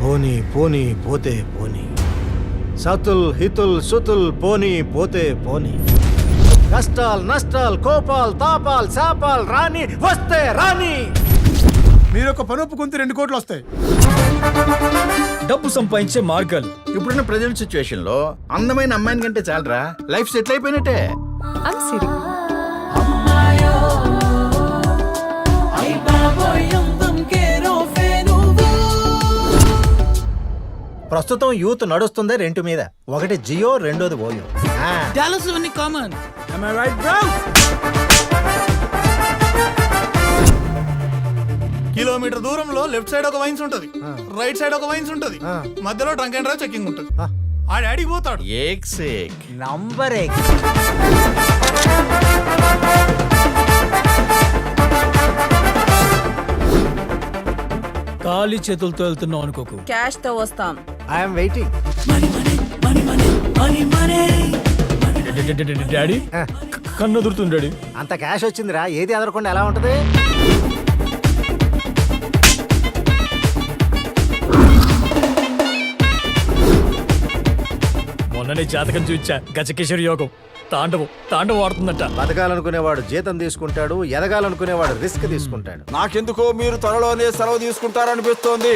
పోనీ పోనీ పోతే పోనీ, సతుల్ హితుల్ సుతుల్ పోనీ పోతే పోనీ, కష్టాల్ నష్టాల్ కోపాల్ తాపాల్ శాపాల్ రాని వస్తే రాని. మీరు ఒక పని ఒప్పుకుంటే 2 కోట్లు వస్తాయి. డబ్బు సంపాదించే మార్గాలు. ఇప్పుడున్న ప్రజెంట్ సిచ్యువేషన్ లో అందమైన అమ్మాయిని కంటే చాలరా, లైఫ్ సెటిల్ అయిపోయినట్టే. ప్రస్తుతం యూత్ నడుస్తుంది రెంటు మీద. ఒకటి జియో, రెండోది ఓయో. డాలస్ లో అన్ని common. Am I right, bro? Kilometre దూరంలో లెఫ్ట్ సైడ్ ఒక వైన్స్ ఉంటది, రైట్ సైడ్ ఒక వైన్స్ ఉంటది, మధ్యలో డ్రంక్ అండ్ డ్రైవ్ చెకింగ్ ఉంటది. ఆ డాడీ పోతాడు. ఏక్ సేక్ నంబర్ ఖాళీ చేతులతో వెళ్తున్నావు అనుకోకు. క్యాష్ తో వస్తాం. I'm waiting. డాడీ కన్ను దొరుకుతుంది డాడీ. అంత క్యాష్ వచ్చిందిరా, ఏది ఎదరకుండా ఎలా ఉంటది? మొన్ననే జాతకం చూచా, గజకిషోర్ యోగం తాండవం ఆడుతుందట. బతకాలనుకునేవాడు జీతం తీసుకుంటాడు, ఎదగాలనుకునేవాడు రిస్క్ తీసుకుంటాడు. నాకెందుకో మీరు త్వరలోనే సెలవు తీసుకుంటారనిపిస్తోంది.